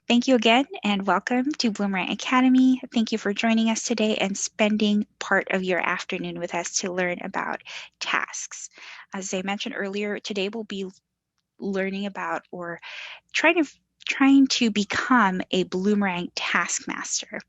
Thank you again and welcome to Bloomerang Academy. Thank you for joining us today and spending part of your afternoon with us to learn about tasks. As I mentioned earlier, today we'll be learning about or trying to become a Bloomerang task master.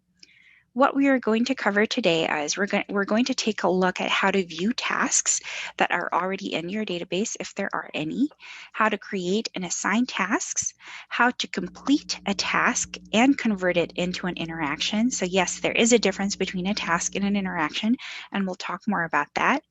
What we are going to cover today is we're going to take a look at how to view tasks that are already in your database, if there are any, how to create and assign tasks, how to complete a task and convert it into an interaction. So yes, there is a difference between a task and an interaction, and we'll talk more about that.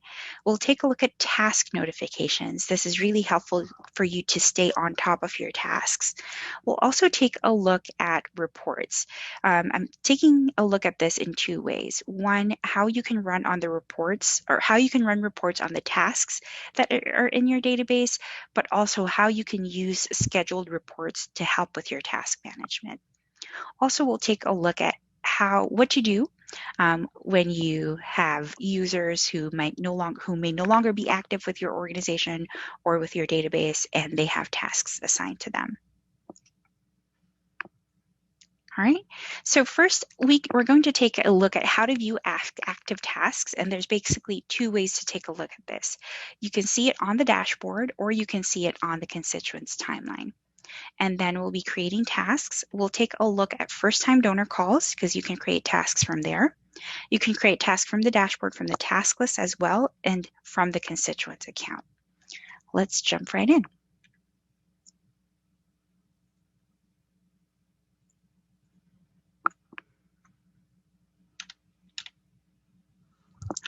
We'll take a look at task notifications. This is really helpful for you to stay on top of your tasks. We'll also take a look at reports. I'm taking a look at this in two ways. One, how you can run on the reports, or how you can run reports on the tasks that are in your database, but also how you can use scheduled reports to help with your task management. Also, we'll take a look at what to do when you have users who may no longer be active with your organization or with your database, and they have tasks assigned to them. All right, so first we're going to take a look at how to view active tasks, and there's basically two ways to take a look at this. You can see it on the dashboard, or you can see it on the constituents timeline. And then we'll be creating tasks. We'll take a look at first-time donor calls because you can create tasks from there. You can create tasks from the dashboard, from the task list as well, and from the constituents account. Let's jump right in.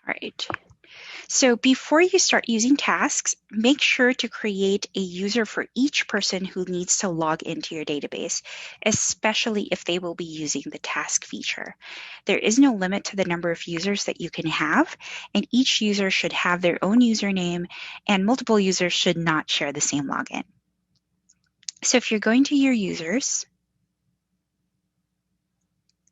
All right. So before you start using tasks, make sure to create a user for each person who needs to log into your database, especially if they will be using the task feature. There is no limit to the number of users that you can have, and each user should have their own username, and multiple users should not share the same login. So if you're going to your users,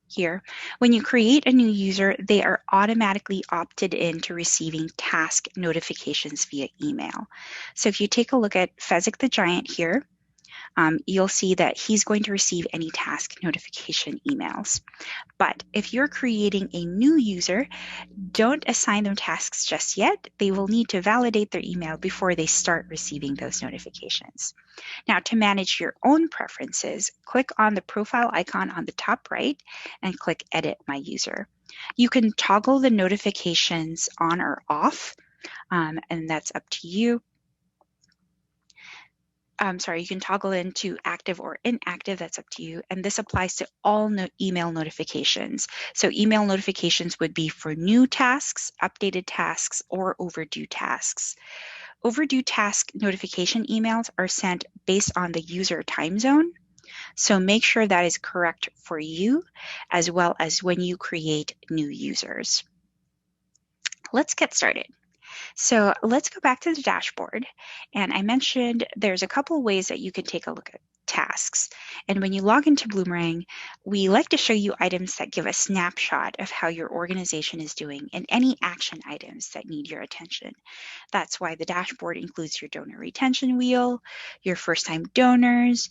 here, when you create a new user, they are automatically opted in to receiving task notifications via email. So if you take a look at Fezzik the Giant here, you'll see that he's going to receive any task notification emails. But if you're creating a new user, don't assign them tasks just yet. They will need to validate their email before they start receiving those notifications. Now, to manage your own preferences, click on the profile icon on the top right and click Edit My User. You can toggle the notifications on or off, and that's up to you. You can toggle into active or inactive, that's up to you. And this applies to all email notifications. So email notifications would be for new tasks, updated tasks, or overdue tasks. Overdue task notification emails are sent based on the user time zone. So make sure that is correct for you, as well as when you create new users. Let's get started. So let's go back to the dashboard. And I mentioned there's a couple ways that you can take a look at tasks. And when you log into Bloomerang, we like to show you items that give a snapshot of how your organization is doing and any action items that need your attention. That's why the dashboard includes your donor retention wheel, your first-time donors,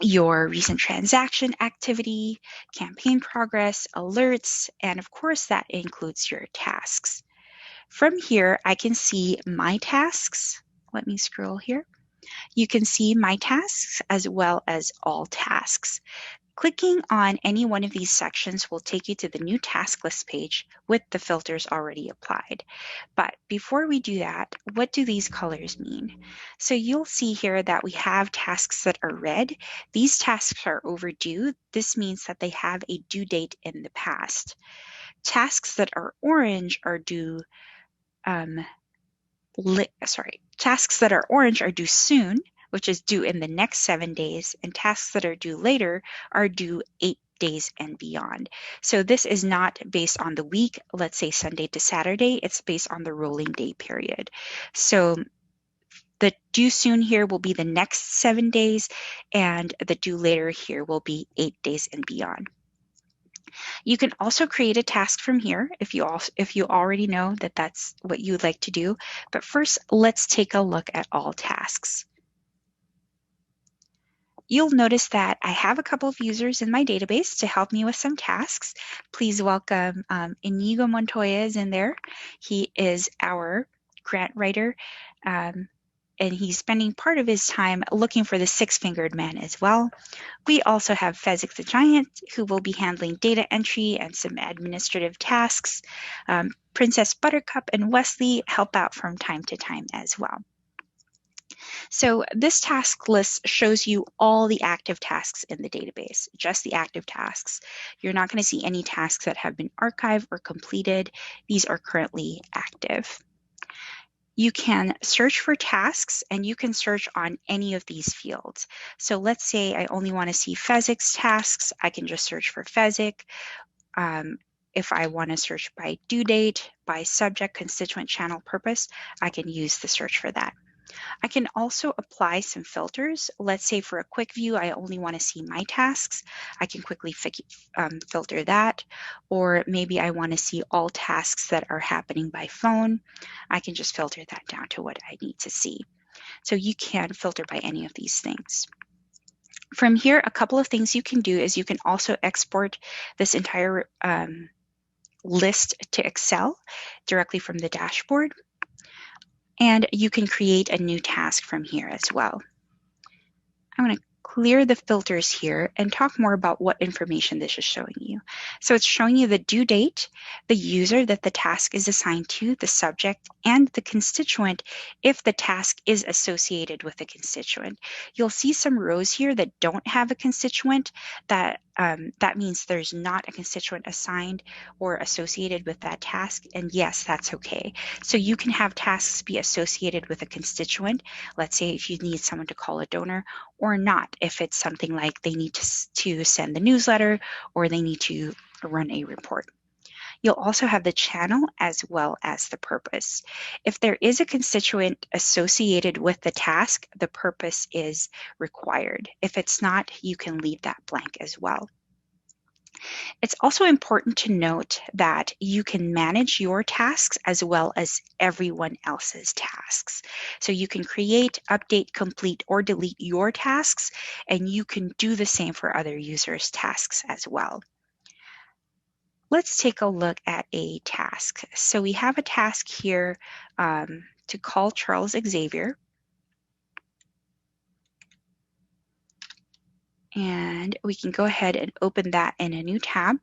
your recent transaction activity, campaign progress, alerts, and of course that includes your tasks. From here, I can see my tasks. Let me scroll here. You can see my tasks as well as all tasks. Clicking on any one of these sections will take you to the new task list page with the filters already applied. But before we do that, what do these colors mean? So you'll see here that we have tasks that are red. These tasks are overdue. This means that they have a due date in the past. Tasks that are orange are due tasks that are orange are due soon, which is due in the next 7 days, and tasks that are due later are due 8 days and beyond. So this is not based on the week, let's say Sunday to Saturday, it's based on the rolling day period. So the due soon here will be the next 7 days, and the due later here will be 8 days and beyond. You can also create a task from here if you already know that that's what you would like to do. But first, let's take a look at all tasks. you'll notice that I have a couple of users in my database to help me with some tasks. Please welcome Inigo Montoya is in there. He is our grant writer, and he's spending part of his time looking for the six-fingered man as well. We also have Fezzik the Giant, who will be handling data entry and some administrative tasks. Princess Buttercup and Wesley help out from time to time as well. So this task list shows you all the active tasks in the database, just the active tasks. You're not going to see any tasks that have been archived or completed. These are currently active. You can search for tasks, and you can search on any of these fields. So let's say I only want to see Fezzik's tasks. I can just search for Fezzik. If I want to search by due date, by subject, constituent, channel, purpose, I can use the search for that. I can also apply some filters. Let's say for a quick view, I only want to see my tasks. I can quickly filter that. Or maybe I want to see all tasks that are happening by phone. I can just filter that down to what I need to see. So you can filter by any of these things. From here, a couple of things you can do is you can also export this entire list to Excel directly from the dashboard. And you can create a new task from here as well. I'm going to clear the filters here and talk more about what information this is showing you. So it's showing you the due date, the user that the task is assigned to, the subject, and the constituent if the task is associated with a constituent. You'll see some rows here that don't have a constituent. That means there's not a constituent assigned or associated with that task, and yes, that's okay. So you can have tasks be associated with a constituent. Let's say if you need someone to call a donor, or not if it's something like they need to send the newsletter or they need to run a report. You'll also have the channel as well as the purpose. If there is a constituent associated with the task, the purpose is required. If it's not, you can leave that blank as well. It's also important to note that you can manage your tasks as well as everyone else's tasks. So you can create, update, complete, or delete your tasks, and you can do the same for other users' tasks as well. Let's take a look at a task. So we have a task here to call Charles Xavier. And we can go ahead and open that in a new tab.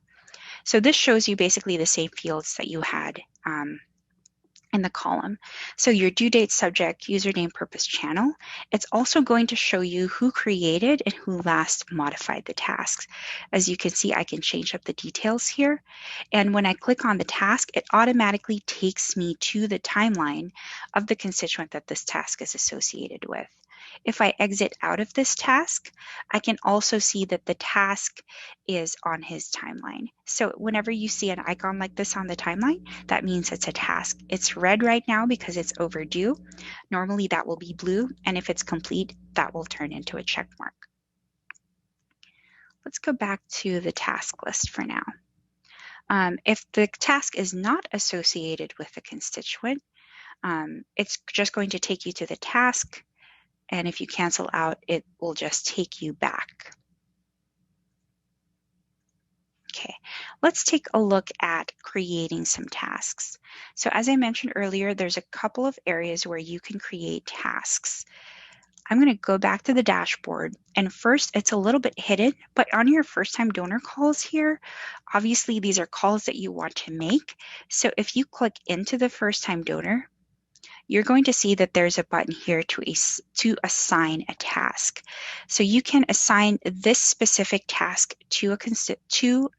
So this shows you basically the same fields that you had in the column. So your due date, subject, username, purpose, channel. It's also going to show you who created and who last modified the tasks. As you can see, I can change up the details here. And when I click on the task, it automatically takes me to the timeline of the constituent that this task is associated with. If I exit out of this task, I can also see that the task is on his timeline. So whenever you see an icon like this on the timeline, that means it's a task. It's red right now because it's overdue. Normally that will be blue, and if it's complete, that will turn into a check mark. Let's go back to the task list for now. If the task is not associated with the constituent, it's just going to take you to the task. And if you cancel out, it will just take you back. Okay, let's take a look at creating some tasks. So as I mentioned earlier, there's a couple of areas where you can create tasks. I'm going to go back to the dashboard, and first it's a little bit hidden, but on your first time donor calls here, obviously these are calls that you want to make. So if you click into the first time donor, you're going to see that there's a button here to assign a task. So you can assign this specific task to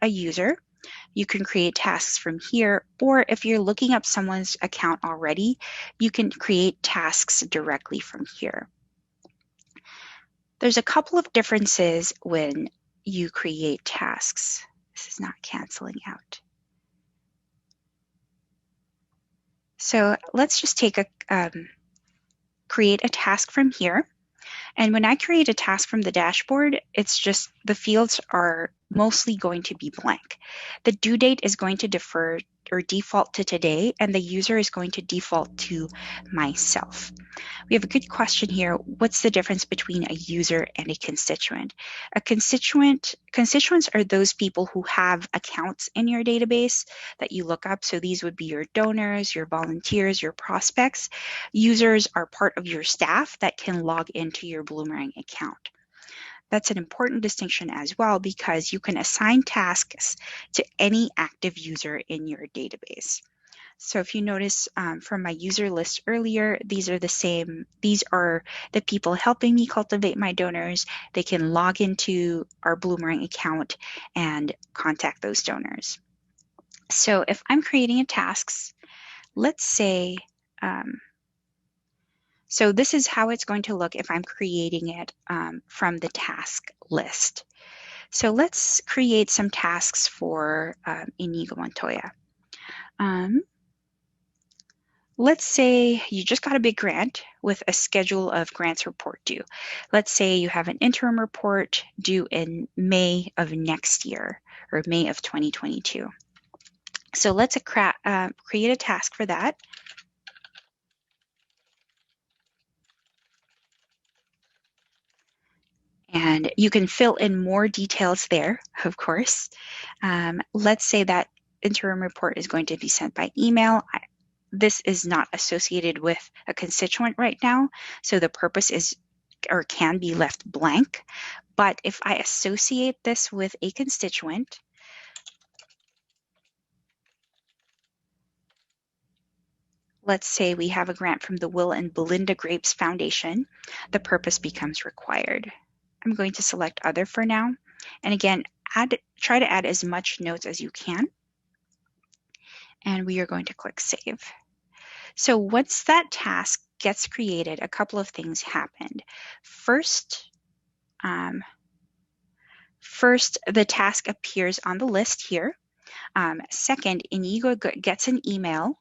a user. You can create tasks from here, or if you're looking up someone's account already, you can create tasks directly from here. There's a couple of differences when you create tasks. This is not canceling out. So let's just take create a task from here. And when I create a task from the dashboard, it's just the fields are mostly going to be blank. The due date is going to defer or default to today, and the user is going to default to myself. We have a good question here. What's the difference between a user and a constituent? Constituents are those people who have accounts in your database that you look up. So these would be your donors, your volunteers, your prospects. Users are part of your staff that can log into your Bloomerang account. That's an important distinction as well, because you can assign tasks to any active user in your database. So if you notice from my user list earlier, these are the same. These are the people helping me cultivate my donors. They can log into our Bloomerang account and contact those donors. So if I'm creating a tasks, let's say, so this is how it's going to look if I'm creating it from the task list. So let's create some tasks for Inigo Montoya. Let's say you just got a big grant with a schedule of grants report due. Let's say you have an interim report due in May of next year, or May of 2022. So let's create a task for that. And you can fill in more details there, of course. Let's say that interim report is going to be sent by email. This is not associated with a constituent right now, so the purpose is or can be left blank. But if I associate this with a constituent, let's say we have a grant from the Will and Belinda Grapes Foundation, the purpose becomes required. I'm going to select other for now. And again, try to add as much notes as you can. And we are going to click Save. So once that task gets created, a couple of things happened. First, the task appears on the list here. Second, Inigo gets an email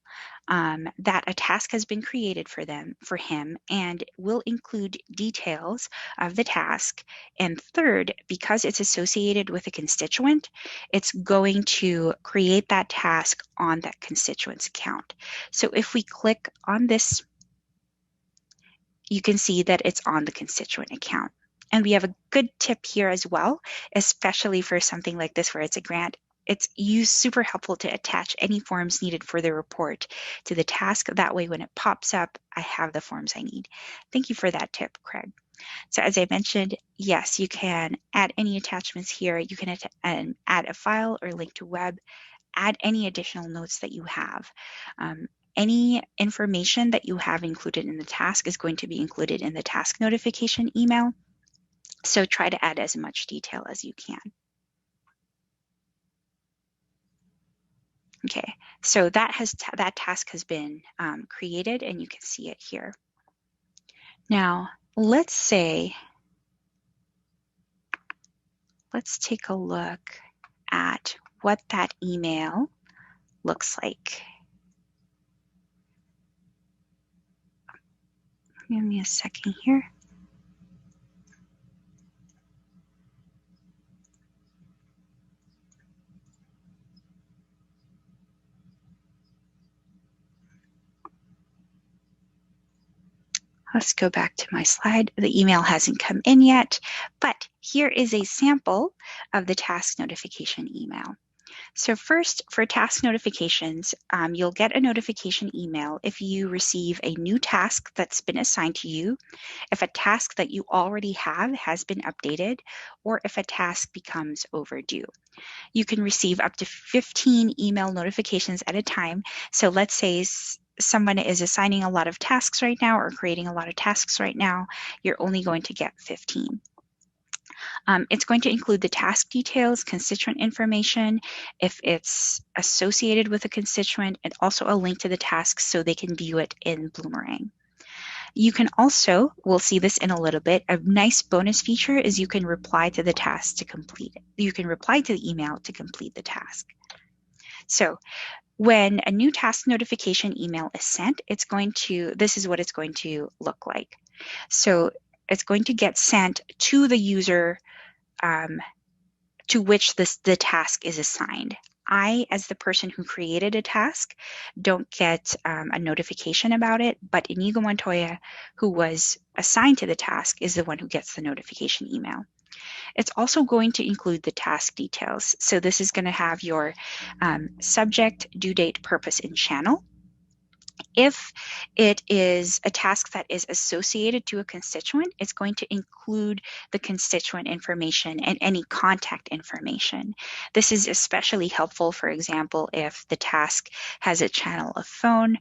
that a task has been created for him and will include details of the task. And third, because it's associated with a constituent, it's going to create that task on that constituent's account. So if we click on this, you can see that it's on the constituent account. And we have a good tip here as well, especially for something like this where it's a grant. It's super helpful to attach any forms needed for the report to the task. That way, when it pops up, I have the forms I need. Thank you for that tip, Craig. So as I mentioned, yes, you can add any attachments here. You can add a file or link to web, add any additional notes that you have. Any information that you have included in the task is going to be included in the task notification email. So try to add as much detail as you can. Okay, so that task has been created, and you can see it here. Now, let's take a look at what that email looks like. Give me a second here. Let's go back to my slide. The email hasn't come in yet, but here is a sample of the task notification email. So first, for task notifications, you'll get a notification email if you receive a new task that's been assigned to you, if a task that you already have has been updated, or if a task becomes overdue. You can receive up to 15 email notifications at a time. So let's say someone is assigning a lot of tasks right now or creating a lot of tasks right now, you're only going to get 15. It's going to include the task details, constituent information, if it's associated with a constituent, and also a link to the task so they can view it in Bloomerang. You can also, we'll see this in a little bit, a nice bonus feature is you can reply to the task to complete it. You can reply to the email to complete the task. So when a new task notification email is sent, this is what it's going to look like. So it's going to get sent to the user to which the task is assigned. I, as the person who created a task, don't get a notification about it, but Inigo Montoya, who was assigned to the task, is the one who gets the notification email. It's also going to include the task details. So this is going to have your subject, due date, purpose, and channel. If it is a task that is associated to a constituent, it's going to include the constituent information and any contact information. This is especially helpful, for example, if the task has a channel of phone,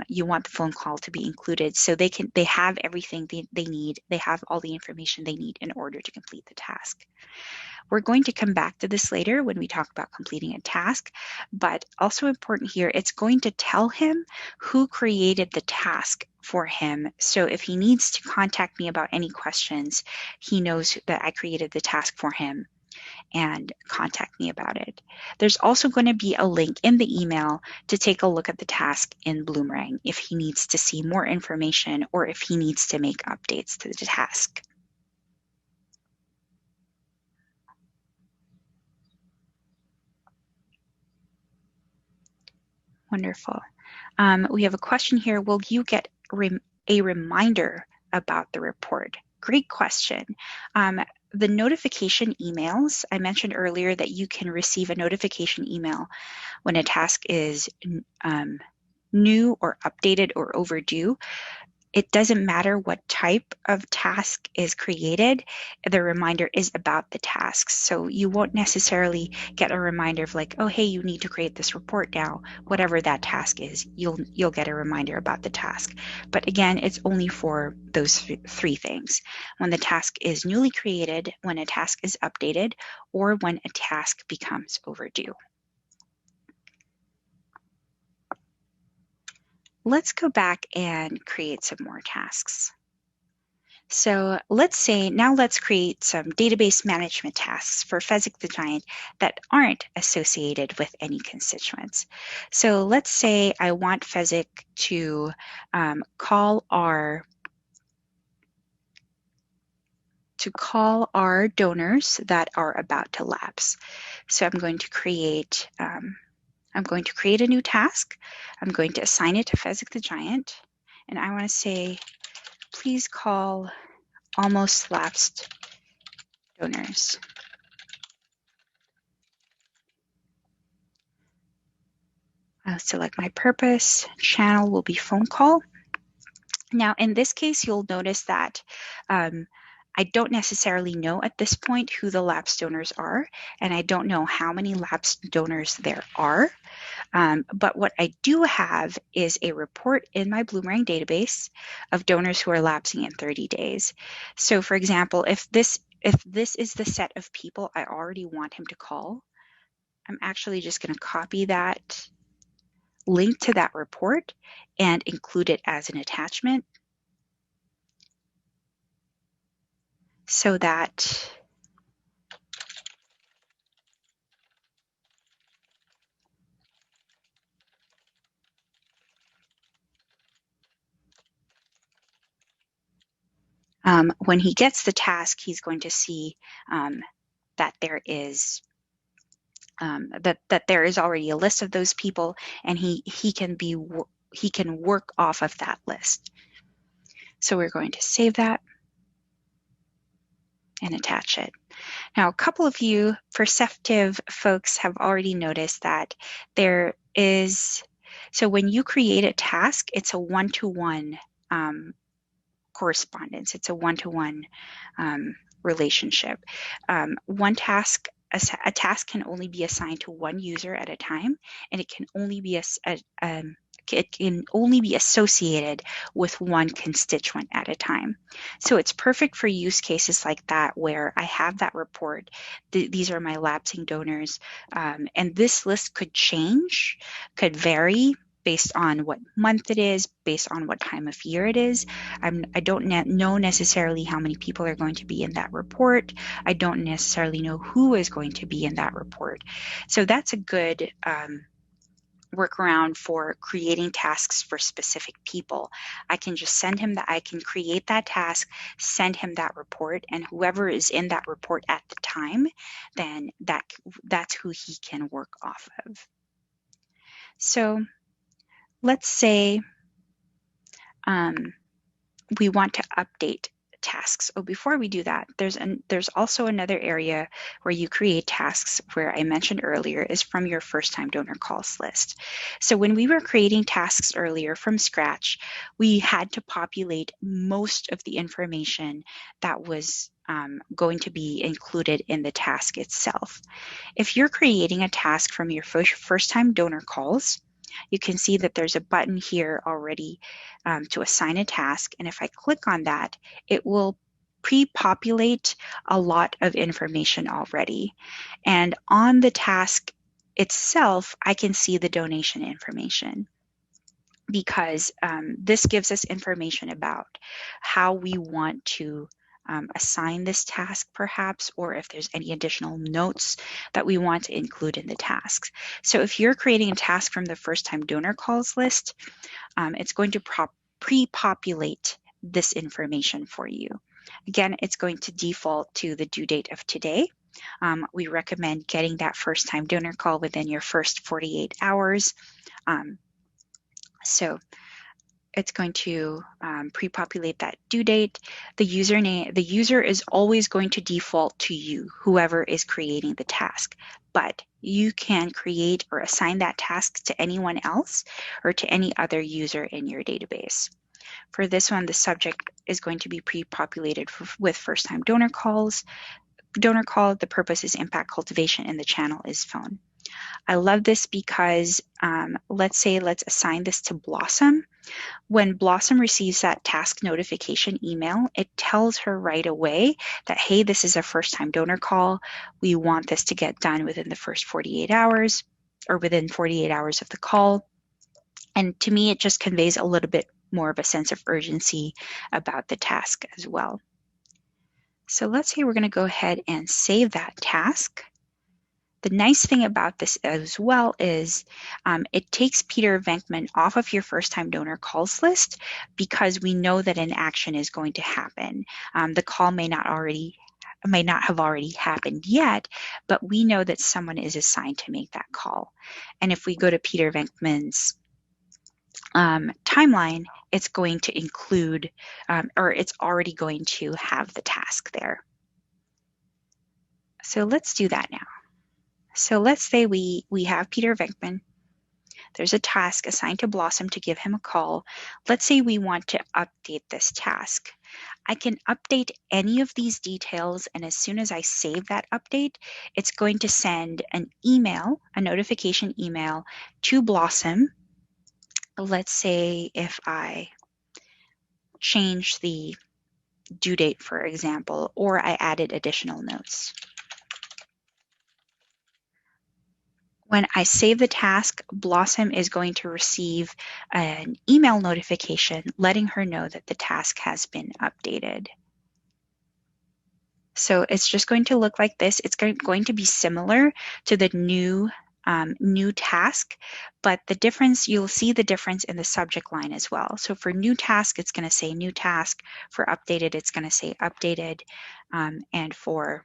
you want the phone call to be included so they have everything they need, they have all the information they need in order to complete the task. We're going to come back to this later when we talk about completing a task, but also important here, it's going to tell him who created the task for him. So if he needs to contact me about any questions, he knows that I created the task for him and contact me about it. There's also going to be a link in the email to take a look at the task in Bloomerang if he needs to see more information or if he needs to make updates to the task. Wonderful. We have a question here. Will you get a reminder about the report? Great question. The notification emails, I mentioned earlier that you can receive a notification email when a task is new or updated or overdue. It doesn't matter what type of task is created, the reminder is about the tasks. So you won't necessarily get a reminder of like, oh, hey, you need to create this report now. Whatever that task is, you'll get a reminder about the task. But again, it's only for those three things. When the task is newly created, when a task is updated, or when a task becomes overdue. Let's go back and create some more tasks. So let's create some database management tasks for Fezzik the Giant that aren't associated with any constituents. So let's say I want Fezzik to call our donors that are about to lapse. So I'm going to create a new task. I'm going to assign it to Fezzik the Giant, and I want to say, please call almost lapsed donors. I'll select my purpose. Channel will be phone call. Now, in this case, you'll notice that I don't necessarily know at this point who the lapsed donors are, and I don't know how many lapsed donors there are. But what I do have is a report in my Bloomerang database of donors who are lapsing in 30 days. So for example, if this is the set of people I already want him to call, I'm actually just going to copy that link to that report and include it as an attachment so that when he gets the task, he's going to see that there is that there is already a list of those people, and he can work off of that list. So we're going to save that and attach it. Now, a couple of you perceptive folks have already noticed that there is, so when you create a task, it's a one-to-one correspondence. It's a one-to-one relationship. A task can only be assigned to one user at a time, and it can only be associated with one constituent at a time. So it's perfect for use cases like that where I have that report. These are my lapsing donors, and this list could change, could vary based on what month it is, based on what time of year it is. I don't know necessarily how many people are going to be in that report. I don't necessarily know who is going to be in that report. So that's a good workaround for creating tasks for specific people. I can just send him that, I can create that task, send him that report, and whoever is in that report at the time, then that's who he can work off of. So let's say we want to update tasks. Oh, before we do that, there's also another area where you create tasks where I mentioned earlier is from your first-time donor calls list. So when we were creating tasks earlier from scratch, we had to populate most of the information that was going to be included in the task itself. If you're creating a task from your first-time donor calls, you can see that there's a button here already to assign a task. And if I click on that, it will pre-populate a lot of information already. And on the task itself, I can see the donation information, because this gives us information about how we want to assign this task perhaps, or if there's any additional notes that we want to include in the tasks. So if you're creating a task from the first-time donor calls list, it's going to pre-populate this information for you. Again, it's going to default to the due date of today. We recommend getting that first-time donor call within your first 48 hours. So it's going to pre-populate that due date. The user is always going to default to you, whoever is creating the task, but you can create or assign that task to anyone else or to any other user in your database. For this one, the subject is going to be pre-populated with first-time donor calls. Donor call, the purpose is impact cultivation, and the channel is phone. I love this because let's assign this to Blossom. When Blossom receives that task notification email, it tells her right away that, hey, this is a first-time donor call. We want this to get done within the first 48 hours or within 48 hours of the call. And to me, it just conveys a little bit more of a sense of urgency about the task as well. So let's say we're going to go ahead and save that task. The nice thing about this as well is it takes Peter Venkman off of your first-time donor calls list, because we know that an action is going to happen. The call may not have already happened yet, but we know that someone is assigned to make that call. And if we go to Peter Venkman's timeline, it's going to include, or it's already going to have the task there. So let's do that now. So let's say we have Peter Venkman. There's a task assigned to Blossom to give him a call. Let's say we want to update this task. I can update any of these details, and as soon as I save that update, it's going to send an email, a notification email to Blossom. Let's say if I change the due date, for example, or I added additional notes. When I save the task, Blossom is going to receive an email notification letting her know that the task has been updated. So it's just going to look like this. It's going to be similar to the new task, but the difference, you'll see the difference in the subject line as well. So for new task, it's going to say new task. For updated, it's going to say updated. And for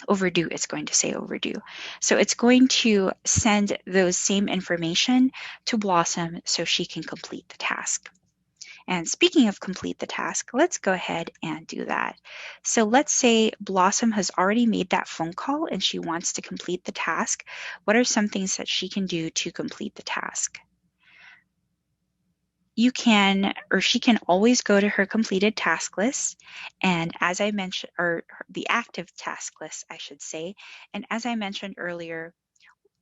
overdue, it's going to say overdue. So it's going to send those same information to Blossom so she can complete the task. And speaking of complete the task, let's go ahead and do that. So let's say Blossom has already made that phone call and she wants to complete the task. What are some things that she can do to complete the task? You can, or she can always go to her completed task list, and as I mentioned, or the active task list, I should say, and as I mentioned earlier,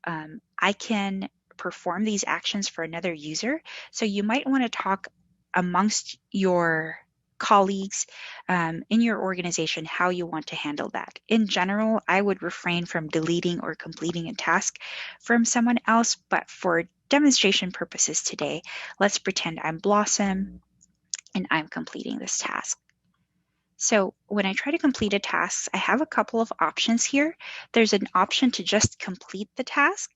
I can perform these actions for another user. So you might want to talk amongst your colleagues in your organization how you want to handle that. In general, I would refrain from deleting or completing a task from someone else, but for demonstration purposes today, let's pretend I'm Blossom and I'm completing this task. So when I try to complete a task, I have a couple of options here. There's an option to just complete the task.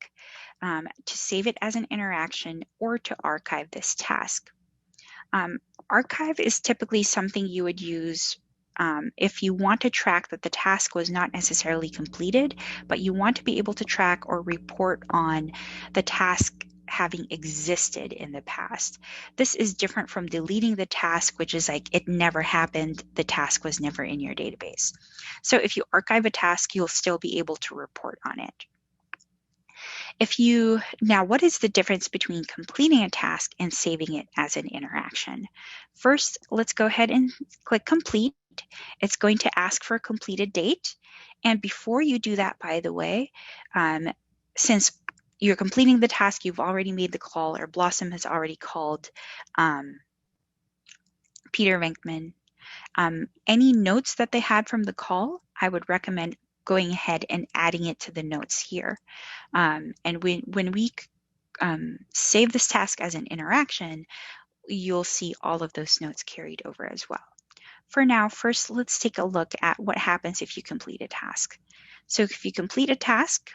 to save it as an interaction, or to archive this task. Archive is typically something you would use if you want to track that the task was not necessarily completed, but you want to be able to track or report on the task having existed in the past. This is different from deleting the task, which is like it never happened, the task was never in your database. So if you archive a task, you'll still be able to report on it. Now, what is the difference between completing a task and saving it as an interaction? First, let's go ahead and click complete. It's going to ask for a completed date. And before you do that, by the way, since you're completing the task, you've already made the call, or Blossom has already called Peter Venkman. Any notes that they had from the call, I would recommend going ahead and adding it to the notes here. And when we save this task as an interaction, you'll see all of those notes carried over as well. For now, first, let's take a look at what happens if you complete a task. So if you complete a task,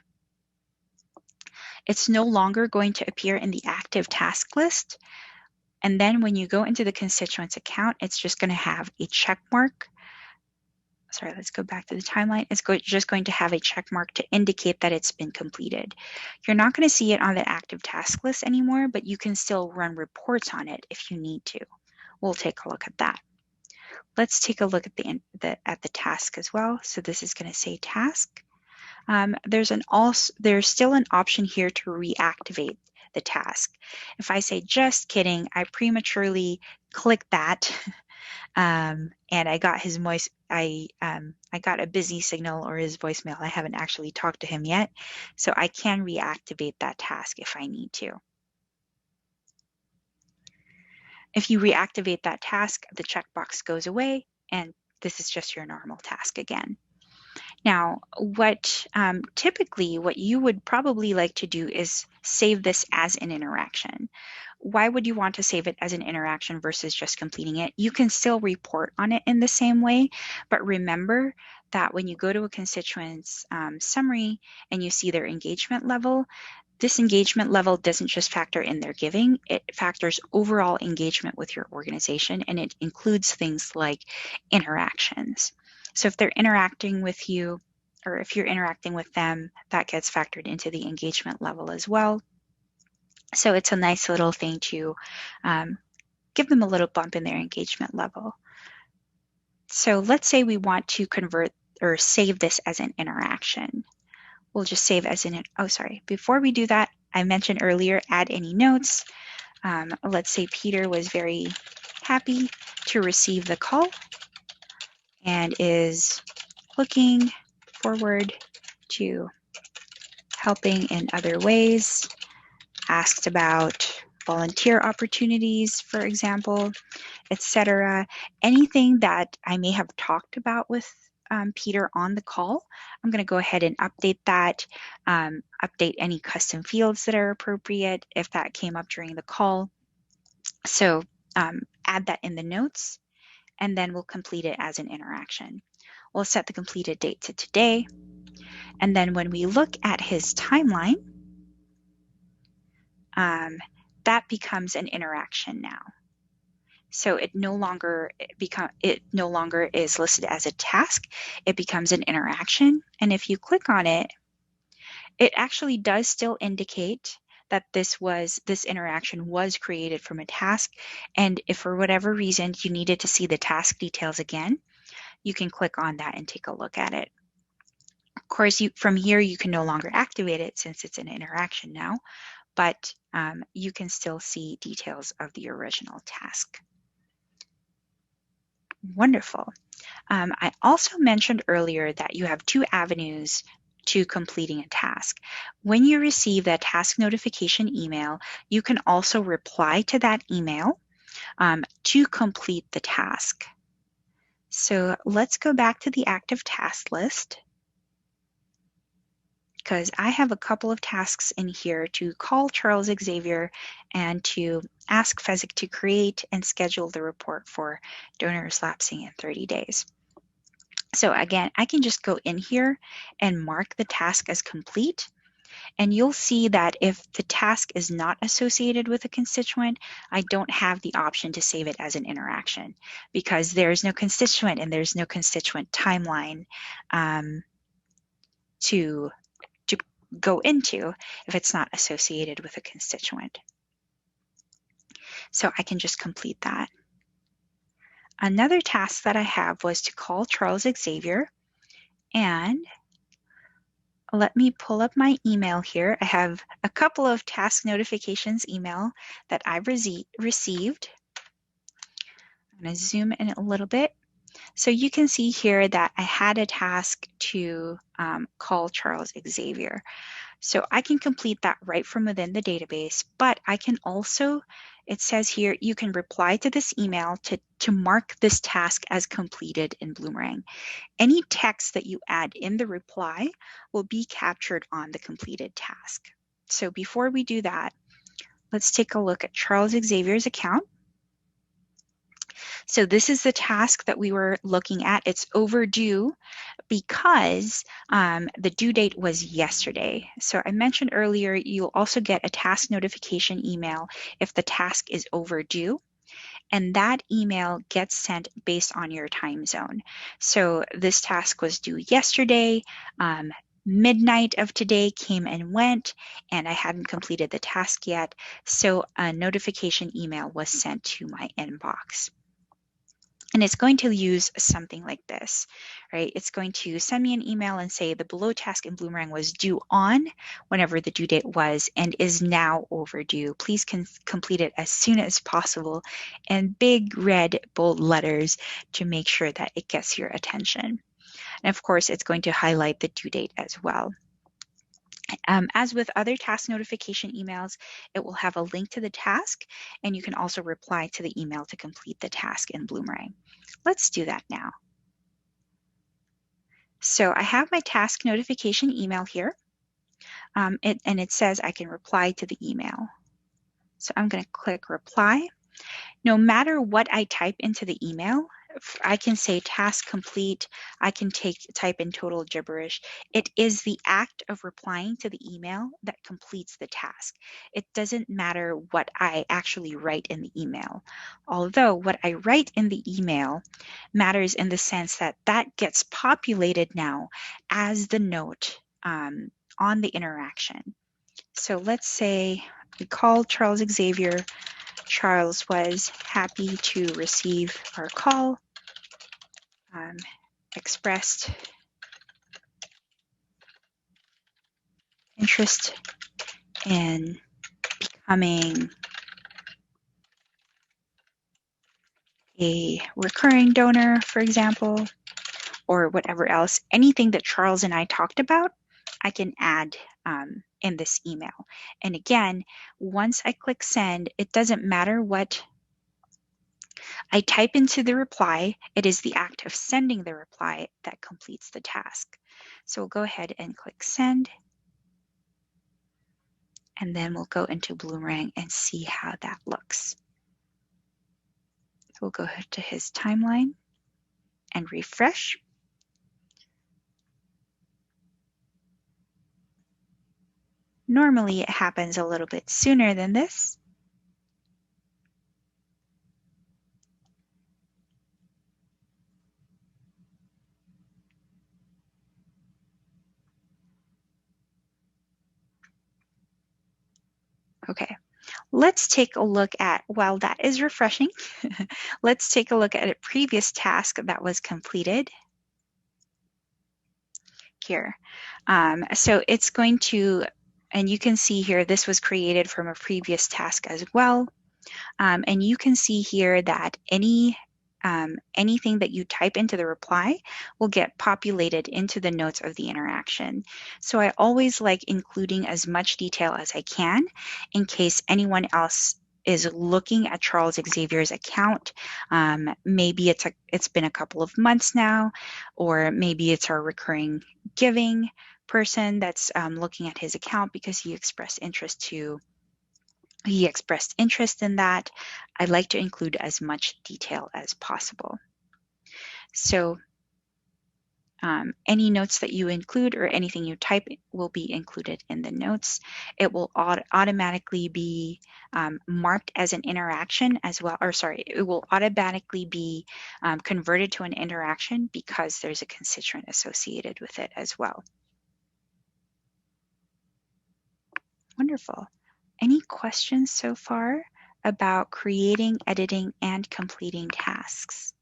it's no longer going to appear in the active task list. And then when you go into the constituents account, it's just going to have a check mark. Sorry, let's go back to the timeline. It's just going to have a check mark to indicate that it's been completed. You're not going to see it on the active task list anymore, but you can still run reports on it if you need to. We'll take a look at that. Let's take a look at the task as well. So this is going to say task. There's still an option here to reactivate the task. If I say just kidding, I prematurely clicked that. And I got his voice. I got a busy signal or his voicemail. I haven't actually talked to him yet, so I can reactivate that task if I need to. If you reactivate that task, the checkbox goes away, and this is just your normal task again. Now, typically what you would probably like to do is save this as an interaction. Why would you want to save it as an interaction versus just completing it? You can still report on it in the same way, but remember that when you go to a constituent's summary and you see their engagement level, this engagement level doesn't just factor in their giving, it factors overall engagement with your organization, and it includes things like interactions. So if they're interacting with you, or if you're interacting with them, that gets factored into the engagement level as well. So it's a nice little thing to give them a little bump in their engagement level. So let's say we want to convert or save this as an interaction. We'll just save as an, oh, sorry. Before we do that, I mentioned earlier, add any notes. Let's say Peter was very happy to receive the call and is looking forward to helping in other ways, asked about volunteer opportunities, for example, etc. Anything that I may have talked about with Peter on the call, I'm going to go ahead and update that, update any custom fields that are appropriate if that came up during the call. So add that in the notes, and then we'll complete it as an interaction. We'll set the completed date to today, and then when we look at his timeline, that becomes an interaction now. So it no longer is listed as a task. It becomes an interaction. And if you click on it, it actually does still indicate that this interaction was created from a task. And if for whatever reason you needed to see the task details again, you can click on that and take a look at it. Of course, from here, you can no longer activate it since it's an interaction now, but you can still see details of the original task. Wonderful. I also mentioned earlier that you have two avenues to completing a task. When you receive that task notification email, you can also reply to that email to complete the task. So let's go back to the active task list, because I have a couple of tasks in here to call Charles Xavier and to ask Fezzik to create and schedule the report for donors lapsing in 30 days. So again, I can just go in here and mark the task as complete. And you'll see that if the task is not associated with a constituent, I don't have the option to save it as an interaction because there's no constituent and there's no constituent timeline to go into if it's not associated with a constituent. So I can just complete that. Another task that I have was to call Charles Xavier, and let me pull up my email here. I have a couple of task notifications email that I've received. I'm going to zoom in a little bit. So you can see here that I had a task to call Charles Xavier. So I can complete that right from within the database, but I can also, it says here, you can reply to this email to mark this task as completed in Bloomerang. Any text that you add in the reply will be captured on the completed task. So before we do that, let's take a look at Charles Xavier's account. So this is the task that we were looking at. It's overdue because the due date was yesterday. So I mentioned earlier, you'll also get a task notification email if the task is overdue. And that email gets sent based on your time zone. So this task was due yesterday. Midnight of today came and went, and I hadn't completed the task yet. So a notification email was sent to my inbox. And it's going to use something like this, right? It's going to send me an email and say the below task in Bloomerang was due on whenever the due date was and is now overdue. Please complete it as soon as possible, and big red bold letters to make sure that it gets your attention. And of course, it's going to highlight the due date as well. As with other task notification emails, it will have a link to the task, and you can also reply to the email to complete the task in Bloomerang. Let's do that now. So I have my task notification email here, and it says I can reply to the email. So I'm going to click reply. No matter what I type into the email, I can say task complete, I can type in total gibberish. It is the act of replying to the email that completes the task. It doesn't matter what I actually write in the email. Although what I write in the email matters in the sense that that gets populated now as the note on the interaction. So let's say we call Charles Xavier. Charles was happy to receive our call, expressed interest in becoming a recurring donor, for example, or whatever else. Anything that Charles and I talked about, I can add in this email. And again, once I click send, it doesn't matter what I type into the reply, it is the act of sending the reply that completes the task. So we'll go ahead and click send. And then we'll go into Bloomerang and see how that looks. So we'll go to his timeline and refresh. Normally it happens a little bit sooner than this. Okay, let's take a look at, while that is refreshing, let's take a look at a previous task that was completed here. So it's going to, and you can see here, this was created from a previous task as well. And you can see here that anything that you type into the reply will get populated into the notes of the interaction. So I always like including as much detail as I can in case anyone else is looking at Charles Xavier's account. Maybe it's been a couple of months now, or maybe it's our recurring giving person that's looking at his account because he expressed interest in that. I like to include as much detail as possible. So Any notes that you include or anything you type will be included in the notes. It will automatically be marked as an interaction as well, or sorry, it will automatically be converted to an interaction because there's a constituent associated with it as well. Wonderful. Any questions so far about creating, editing, and completing tasks?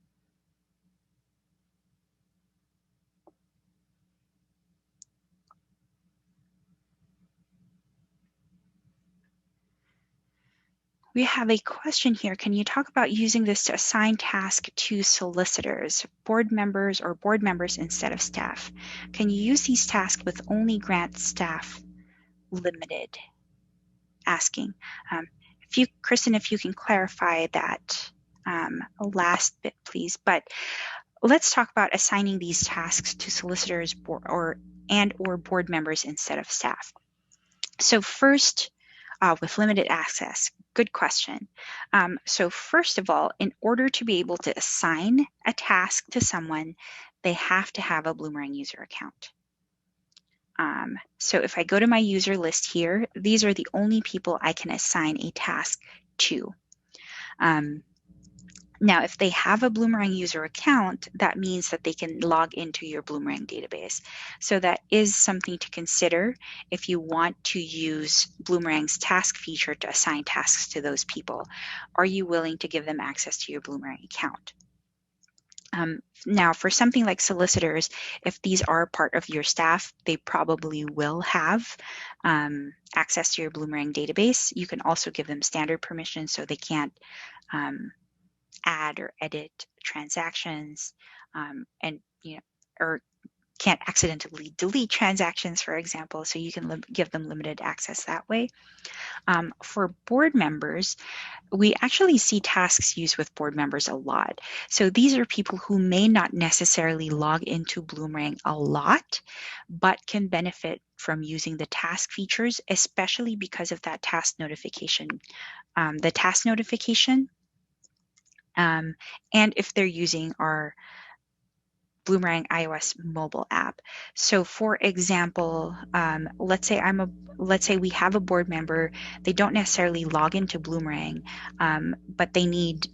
We have a question here. Can you talk about using this to assign tasks to solicitors, board members, or board members instead of staff? Can you use these tasks with only grant staff limited? Asking. Kristen, if you can clarify that last bit, please. But let's talk about assigning these tasks to solicitors or board members instead of staff. So first, with limited access, good question. So first of all, in order to be able to assign a task to someone, they have to have a Bloomerang user account. So if I go to my user list here, these are the only people I can assign a task to. Now, if they have a Bloomerang user account, that means that they can log into your Bloomerang database. So that is something to consider if you want to use Bloomerang's task feature to assign tasks to those people. Are you willing to give them access to your Bloomerang account? Now, for something like solicitors, if these are part of your staff, they probably will have access to your Bloomerang database. You can also give them standard permissions so they can't add or edit transactions and or can't accidentally delete transactions, for example, so you can give them limited access that way. For board members, we actually see tasks used with board members a lot. So these are people who may not necessarily log into Bloomerang a lot, but can benefit from using the task features, especially because of that task notification. The task notification, and if they're using our Bloomerang iOS mobile app. So for example, let's say we have a board member, they don't necessarily log into Bloomerang, but they need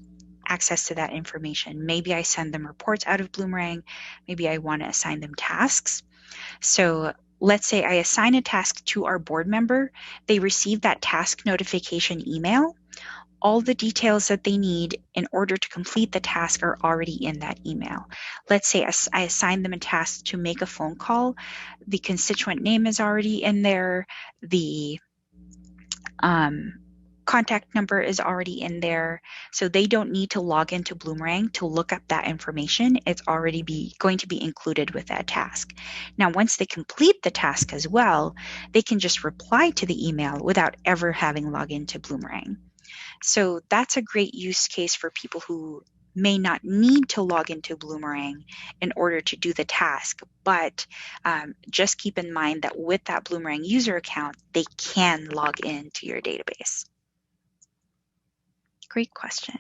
access to that information. Maybe I send them reports out of Bloomerang, maybe I want to assign them tasks. So let's say I assign a task to our board member, they receive that task notification email. All the details that they need in order to complete the task are already in that email. Let's say I assign them a task to make a phone call. The constituent name is already in there. The contact number is already in there. So they don't need to log into Bloomerang to look up that information. It's already going to be included with that task. Now, once they complete the task as well, they can just reply to the email without ever having logged into Bloomerang. So that's a great use case for people who may not need to log into Bloomerang in order to do the task, but just keep in mind that with that Bloomerang user account, they can log into your database. Great question.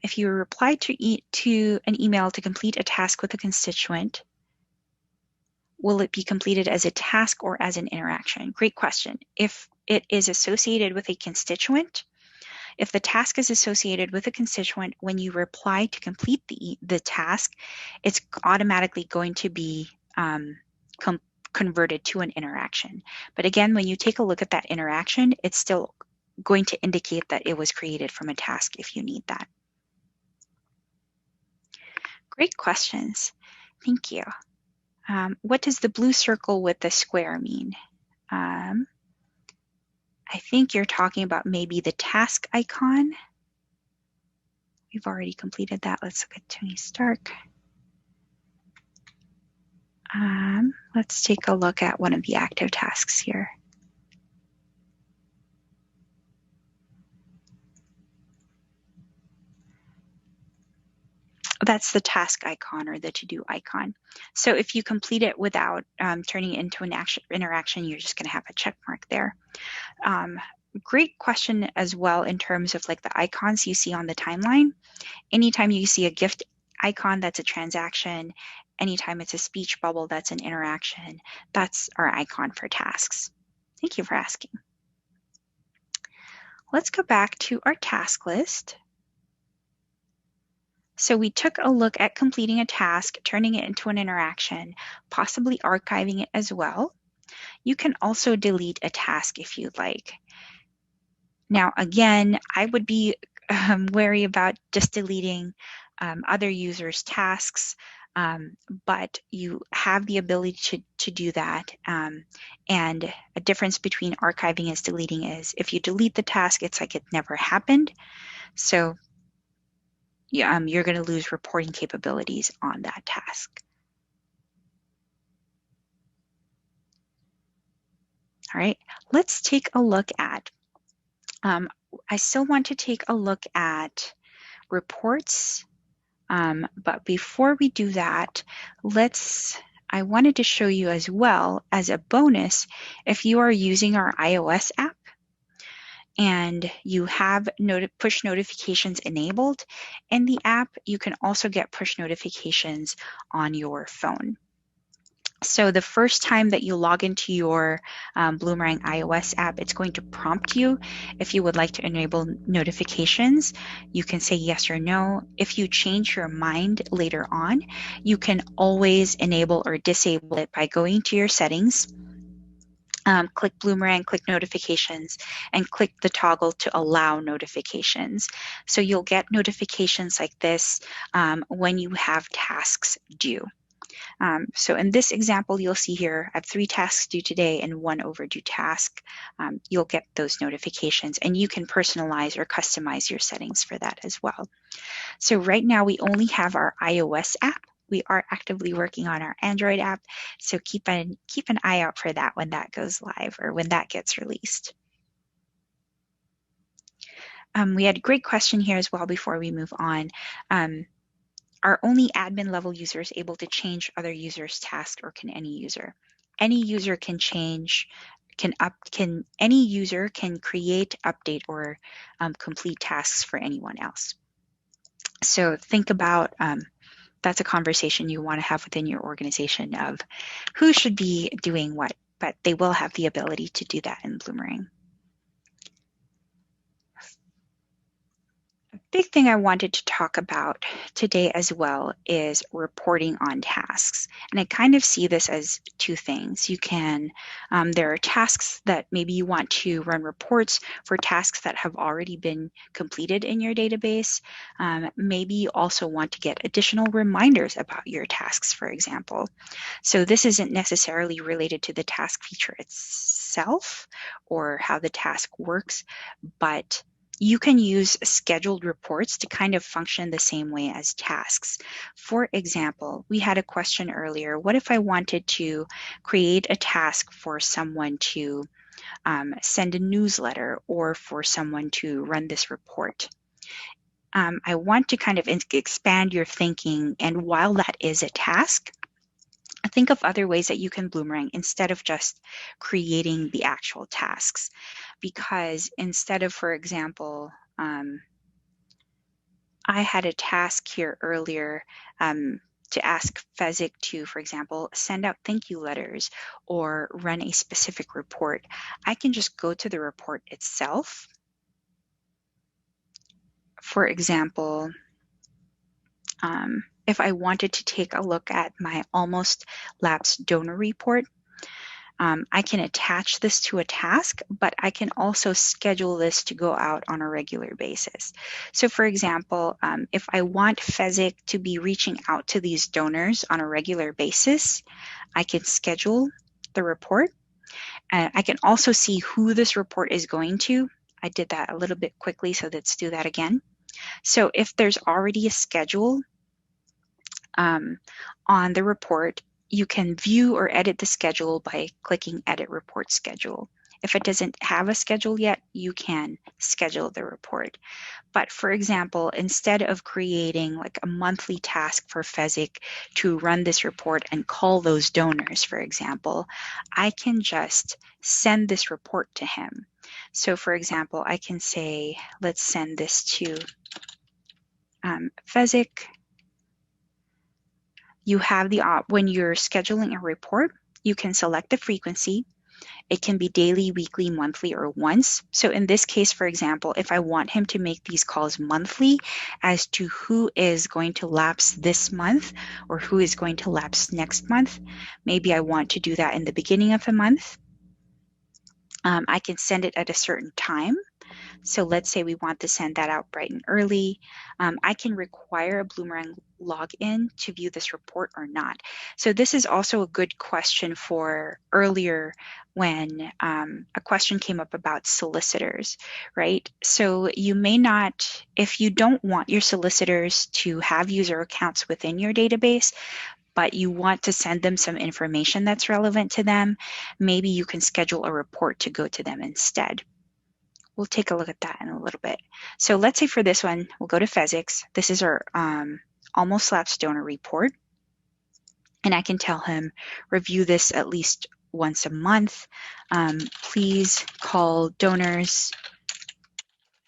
If you reply to an email to complete a task with a constituent, will it be completed as a task or as an interaction? Great question. If it is associated with a constituent, if the task is associated with a constituent, when you reply to complete the task, it's automatically going to be converted to an interaction. But again, when you take a look at that interaction, it's still going to indicate that it was created from a task if you need that. Great questions. Thank you. What does the blue circle with the square mean? I think you're talking about maybe the task icon. We've already completed that. Let's look at Tony Stark. Let's take a look at one of the active tasks here. That's the task icon or the to-do icon. So if you complete it without turning it into an interaction, you're just going to have a check mark there. Great question as well in terms of like the icons you see on the timeline. Anytime you see a gift icon, that's a transaction. Anytime it's a speech bubble, that's an interaction. That's our icon for tasks. Thank you for asking. Let's go back to our task list. So we took a look at completing a task, turning it into an interaction, possibly archiving it as well. You can also delete a task if you'd like. Now, again, I would be wary about just deleting other users' tasks, but you have the ability to do that. And a difference between archiving and deleting is if you delete the task, it's like it never happened. So you're going to lose reporting capabilities on that task. All right, let's take a look at, I still want to take a look at reports, but before we do that, I wanted to show you as well as a bonus, if you are using our iOS app and you have push notifications enabled in the app, you can also get push notifications on your phone. So the first time that you log into your Bloomerang iOS app, it's going to prompt you if you would like to enable notifications. You can say yes or no. If you change your mind later on, you can always enable or disable it by going to your settings, click Bloomerang, click notifications, and click the toggle to allow notifications. So you'll get notifications like this when you have tasks due. So in this example, you'll see here, I have 3 tasks due today and 1 overdue task. You'll get those notifications, and you can personalize or customize your settings for that as well. So right now we only have our iOS app. We are actively working on our Android app, so keep an eye out for that when that goes live or when that gets released. We had a great question here as well before we move on. Are only admin level users able to change other users' tasks, or can any user? Any user can change, any user can create, update, or complete tasks for anyone else. So think about, that's a conversation you want to have within your organization of who should be doing what, but they will have the ability to do that in Bloomerang. A big thing I wanted to talk about today as well is reporting on tasks. And I kind of see this as 2 things. You can, there are tasks that maybe you want to run reports for tasks that have already been completed in your database. Maybe you also want to get additional reminders about your tasks, for example. So this isn't necessarily related to the task feature itself or how the task works, but you can use scheduled reports to kind of function the same way as tasks. For example, we had a question earlier, what if I wanted to create a task for someone to send a newsletter or for someone to run this report? I want to kind of expand your thinking, and while that is a task, think of other ways that you can Bloomerang instead of just creating the actual tasks. Because instead of, for example, I had a task here earlier to ask Fezzik to, for example, send out thank you letters or run a specific report. I can just go to the report itself. For example, if I wanted to take a look at my almost lapsed donor report, I can attach this to a task, but I can also schedule this to go out on a regular basis. So for example, if I want Fezzik to be reaching out to these donors on a regular basis, I can schedule the report. I can also see who this report is going to. I did that a little bit quickly, so let's do that again. So if there's already a schedule on the report, you can view or edit the schedule by clicking Edit Report Schedule. If it doesn't have a schedule yet, you can schedule the report. But for example, instead of creating like a monthly task for Fezzik to run this report and call those donors, for example, I can just send this report to him. So for example, I can say, let's send this to Fezzik. you have when you're scheduling a report, you can select the frequency. It can be daily, weekly, monthly, or once. So in this case, for example, if I want him to make these calls monthly as to who is going to lapse this month or who is going to lapse next month, maybe I want to do that in the beginning of the month. I can send it at a certain time. So let's say we want to send that out bright and early. I can require a Bloomerang login to view this report or not. So this is also a good question for earlier when a question came up about solicitors, right? So you may not, if you don't want your solicitors to have user accounts within your database, but you want to send them some information that's relevant to them, maybe you can schedule a report to go to them instead. We'll take a look at that in a little bit. So let's say for this one, we'll go to Physics. This is our almost lapsed donor report. And I can tell him, review this at least once a month. Please call donors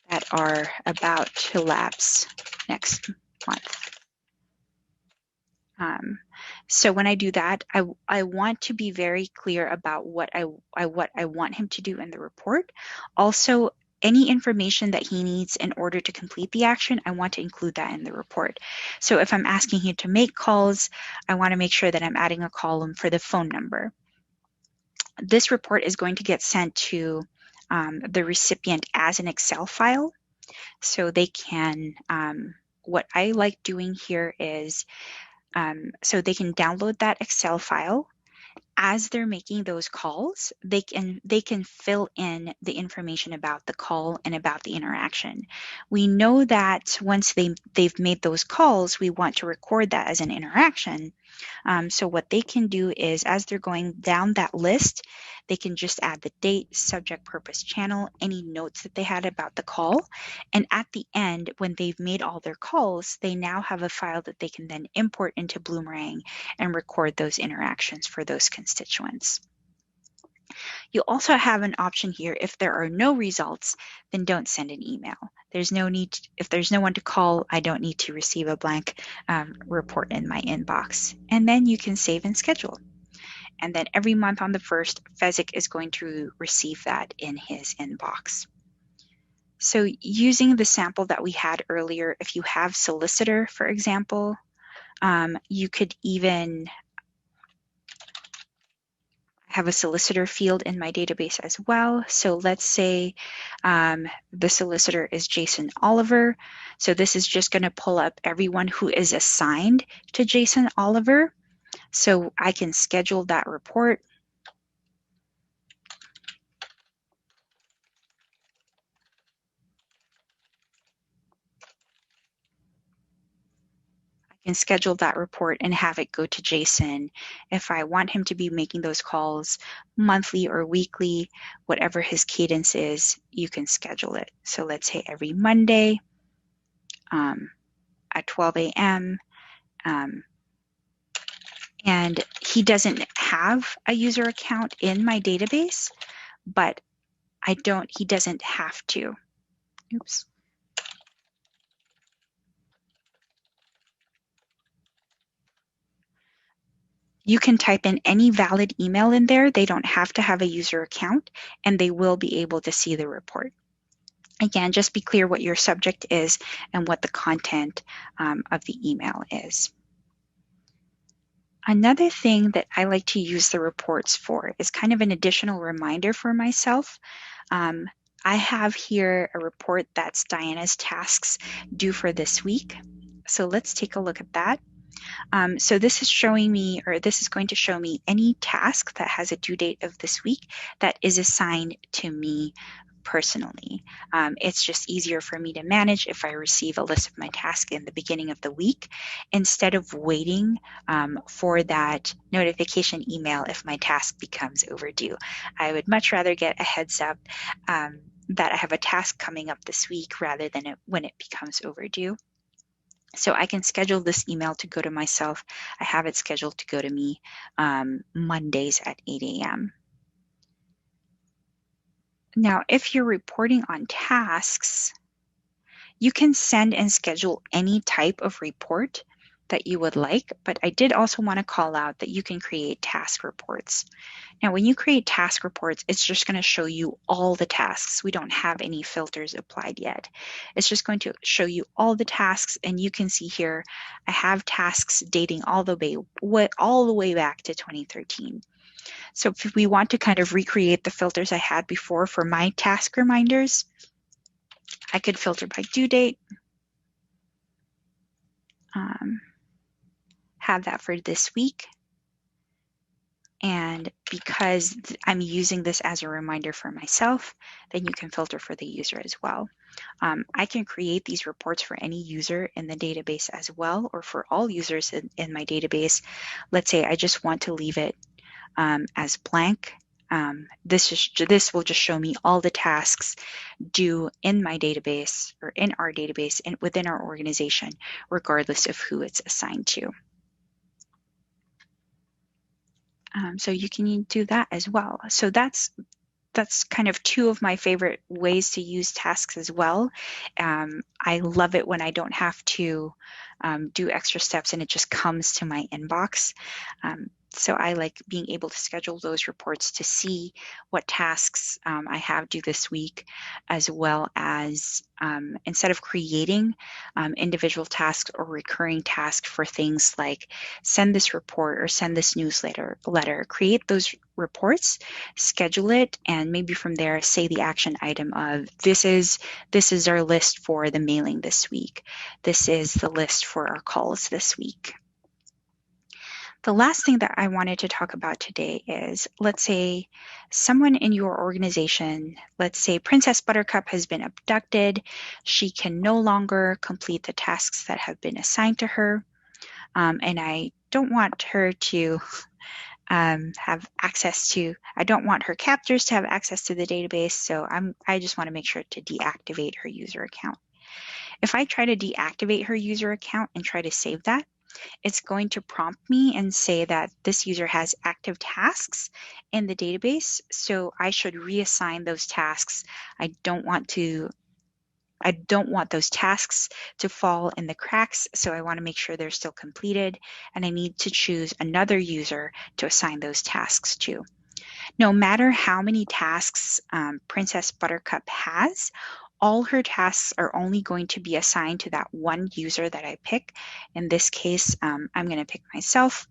that are about to lapse next month. So when I do that, I want to be very clear about what I want him to do in the report. Also, any information that he needs in order to complete the action, I want to include that in the report. So if I'm asking him to make calls, I want to make sure that I'm adding a column for the phone number. This report is going to get sent to the recipient as an Excel file. So they can, what I like doing here is, so they can download that Excel file. As they're making those calls, they can fill in the information about the call and about the interaction. We know that once they've made those calls, we want to record that as an interaction. So what they can do is, as they're going down that list, they can just add the date, subject, purpose, channel, any notes that they had about the call. And at the end, when they've made all their calls, they now have a file that they can then import into Bloomerang and record those interactions for those constituents. You also have an option here. If there are no results, then don't send an email. There's no need, if there's no one to call, I don't need to receive a blank report in my inbox. And then you can save and schedule. And then every month on the 1st, Fezzik is going to receive that in his inbox. So using the sample that we had earlier, if you have solicitor, for example, you could even have a solicitor field in my database as well. So let's say the solicitor is Jason Oliver. So this is just going to pull up everyone who is assigned to Jason Oliver. So I can schedule that report. Can schedule that report and have it go to Jason. If I want him to be making those calls monthly or weekly, whatever his cadence is, you can schedule it. So let's say every Monday at 12 a.m. And he doesn't have a user account in my database, but he doesn't have to. Oops. You can type in any valid email in there. They don't have to have a user account, and they will be able to see the report. Again, just be clear what your subject is and what the content of the email is. Another thing that I like to use the reports for is kind of an additional reminder for myself. I have here a report that's Diana's tasks due for this week. So let's take a look at that. So this is showing me, or this is going to show me any task that has a due date of this week that is assigned to me personally. It's just easier for me to manage if I receive a list of my tasks in the beginning of the week instead of waiting for that notification email if my task becomes overdue. I would much rather get a heads up that I have a task coming up this week rather than when it becomes overdue. So I can schedule this email to go to myself. I have it scheduled to go to me Mondays at 8 a.m. Now, if you're reporting on tasks, you can send and schedule any type of report that you would like, but I did also want to call out that you can create task reports. Now, when you create task reports, it's just going to show you all the tasks. We don't have any filters applied yet. It's just going to show you all the tasks, and you can see here, I have tasks dating all the way back to 2013. So if we want to kind of recreate the filters I had before for my task reminders, I could filter by due date, have that for this week. And because I'm using this as a reminder for myself, then you can filter for the user as well. I can create these reports for any user in the database as well, or for all users in my database. Let's say I just want to leave it as blank. This will just show me all the tasks due in my database or in our database and within our organization, regardless of who it's assigned to. So you can do that as well. So that's kind of two of my favorite ways to use tasks as well. I love it when I don't have to do extra steps and it just comes to my inbox. So I like being able to schedule those reports to see what tasks I have due this week, as well as instead of creating individual tasks or recurring tasks for things like send this report or send this newsletter, create those reports, schedule it, and maybe from there say the action item of this is our list for the mailing this week. This is the list for our calls this week. The last thing that I wanted to talk about today is, let's say someone in your organization, let's say Princess Buttercup has been abducted. She can no longer complete the tasks that have been assigned to her. And I don't want her to have access to, I don't want her captors to have access to the database. So I just want to make sure to deactivate her user account. If I try to deactivate her user account and try to save that, it's going to prompt me and say that this user has active tasks in the database, so I should reassign those tasks. I don't want those tasks to fall in the cracks, so I want to make sure they're still completed, and I need to choose another user to assign those tasks to. No matter how many tasks Princess Buttercup has, all her tasks are only going to be assigned to that one user that I pick. In this case, I'm going to pick myself.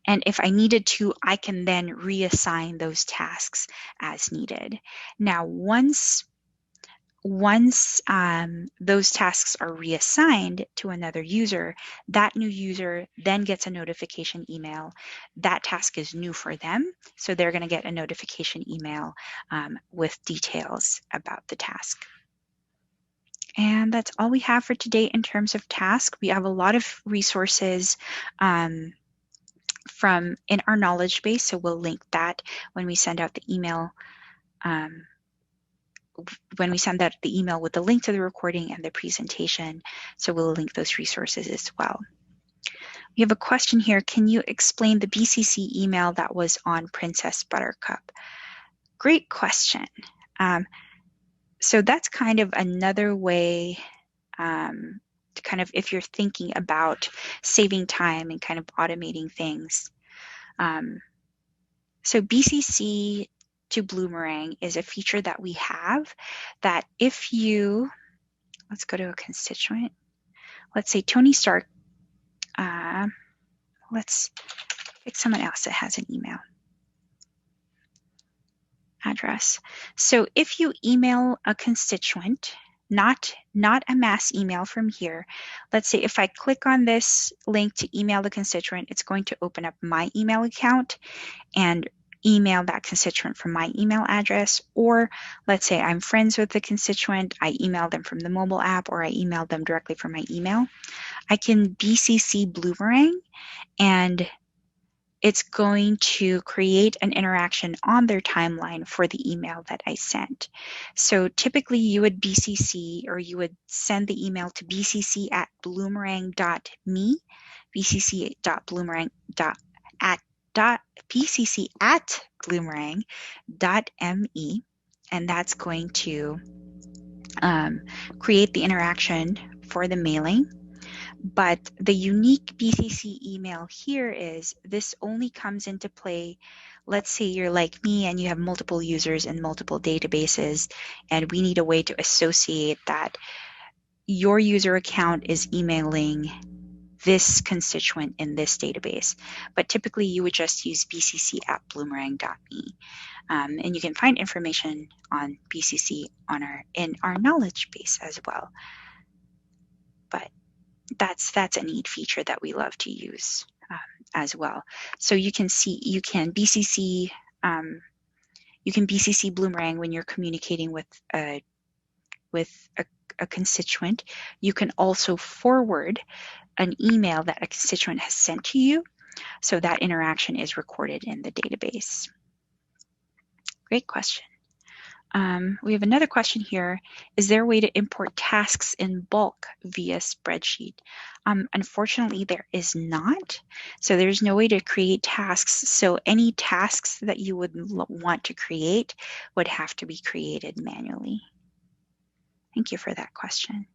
And if I needed to, I can then reassign those tasks as needed. Now, once those tasks are reassigned to another user, that new user then gets a notification email. That task is new for them, so they're going to get a notification email with details about the task. And that's all we have for today in terms of task. We have a lot of resources from in our knowledge base, so we'll link that when we send out the email. When we send out the email with the link to the recording and the presentation, so we'll link those resources as well. We have a question here. Can you explain the BCC email that was on Princess Buttercup? Great question. So that's kind of another way to kind of, if you're thinking about saving time and kind of automating things. So BCC to Bloomerang is a feature that we have that if you, let's go to a constituent. Let's say Tony Stark. Let's pick someone else that has an email address. So if you email a constituent, not a mass email from here, let's say if I click on this link to email the constituent, it's going to open up my email account and email that constituent from my email address. Or let's say I'm friends with the constituent, I email them from the mobile app, or I email them directly from my email. I can BCC Bloomerang, and it's going to create an interaction on their timeline for the email that I sent. So typically you would BCC, or you would send the email to bcc@bloomerang.me, bcc@bloomerang.me, and that's going to create the interaction for the mailing. But the unique BCC email here is this only comes into play. Let's say you're like me and you have multiple users in multiple databases, and we need a way to associate that your user account is emailing this constituent in this database. But typically you would just use bcc@bloomerang.me. And you can find information on BCC in our knowledge base as well. But that's a neat feature that we love to use as well. So you can BCC Bloomerang when you're communicating with a constituent. You can also forward an email that a constituent has sent to you, so that interaction is recorded in the database. Great question. We have another question here. Is there a way to import tasks in bulk via spreadsheet? Unfortunately, there is not. So there's no way to create tasks. So any tasks that you would want to create would have to be created manually. Thank you for that question.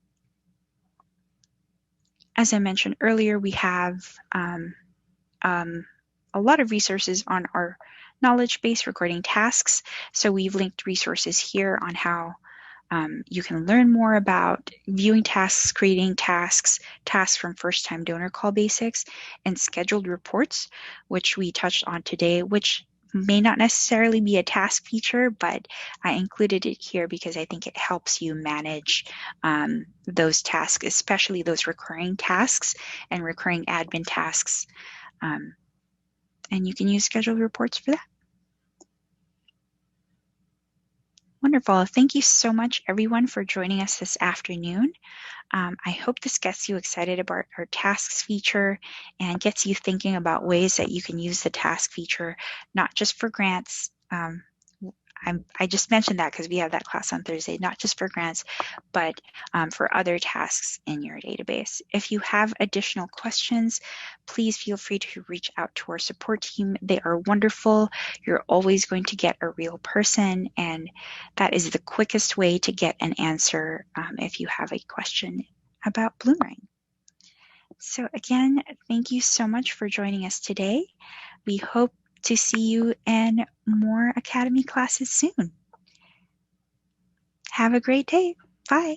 As I mentioned earlier, we have a lot of resources on our knowledge base regarding tasks. So we've linked resources here on how you can learn more about viewing tasks, creating tasks from first-time donor call basics, and scheduled reports, which we touched on today, which may not necessarily be a task feature, but I included it here because I think it helps you manage those tasks, especially those recurring tasks and recurring admin tasks. And you can use scheduled reports for that. Wonderful. Thank you so much, everyone, for joining us this afternoon. I hope this gets you excited about our tasks feature and gets you thinking about ways that you can use the task feature, not just for grants. I just mentioned that because we have that class on Thursday, not just for grants, but for other tasks in your database. If you have additional questions, please feel free to reach out to our support team. They are wonderful. You're always going to get a real person, and that is the quickest way to get an answer if you have a question about Bloomerang. So again, thank you so much for joining us today. We hope to see you in more Academy classes soon. Have a great day. Bye.